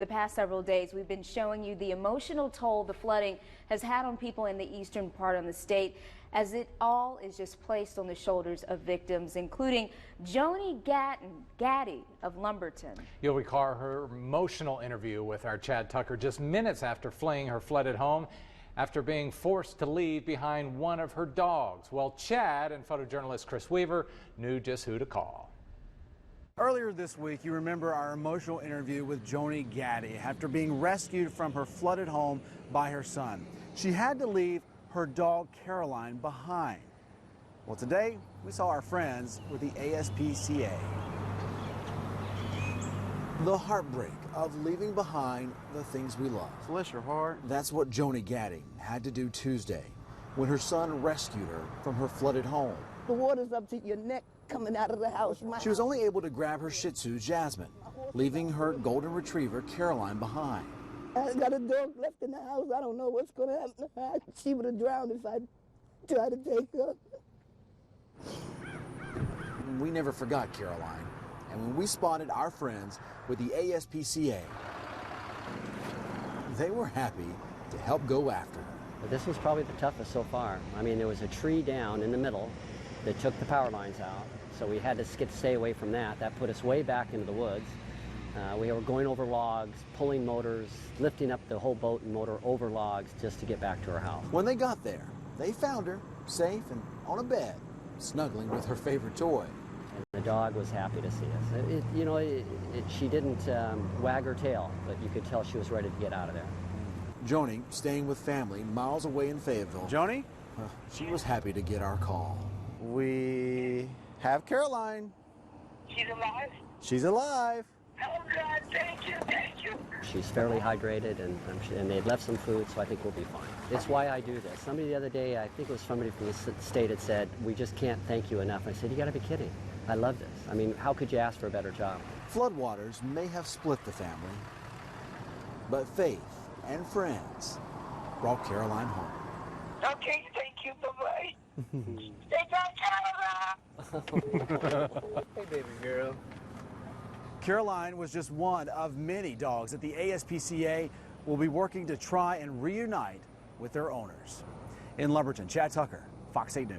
The past several days, we've been showing you the emotional toll the flooding has had on people in the eastern part of the state, as it all is just placed on the shoulders of victims, including Joni Gaddy of Lumberton. You'll recall her emotional interview with our Chad Tucker just minutes after fleeing her flooded home after being forced to leave behind one of her dogs. Well, Chad and photojournalist Chris Weaver knew just who to call. Earlier this week, you remember our emotional interview with Joni Gaddy after being rescued from her flooded home by her son. She had to leave her dog Caroline behind. Well, today we saw our friends with the ASPCA. The heartbreak of leaving behind the things we love. Bless your heart. That's what Joni Gaddy had to do Tuesday when her son rescued her from her flooded home. The water's up to your neck coming out of the house. She was only able to grab her Shih Tzu, Jasmine, leaving her golden retriever, Caroline, behind. I got a dog left in the house. I don't know what's going to happen to her. She would have drowned if I tried to take her. We never forgot Caroline. And when we spotted our friends with the ASPCA, they were happy to help go after her. This was probably the toughest so far. I mean, there was a tree down in the middle that took the power lines out, so we had to stay away from that. That put us way back into the woods. We were going over logs, pulling motors, lifting up the whole boat and motor over logs just to get back to her house. When they got there, they found her safe and on a bed, snuggling with her favorite toy. And the dog was happy to see us. She didn't wag her tail, but you could tell she was ready to get out of there. Joni, staying with family miles away in Fayetteville. Joni? She was happy to get our call. We have Caroline. She's alive? She's alive. Oh, God, thank you, thank you. She's fairly hydrated, and they'd left some food, so I think we'll be fine. It's why I do this. Somebody the other day, I think it was somebody from the state, had said, "We just can't thank you enough." I said, "You got to be kidding. I love this. I mean, how could you ask for a better job?" Floodwaters may have split the family, but faith and friends brought Caroline home. Okay, thank you, bye-bye. Stay back, Canada. Hey, baby girl. Caroline was just one of many dogs that the ASPCA will be working to try and reunite with their owners. In Lumberton, Chad Tucker, Fox 8 News.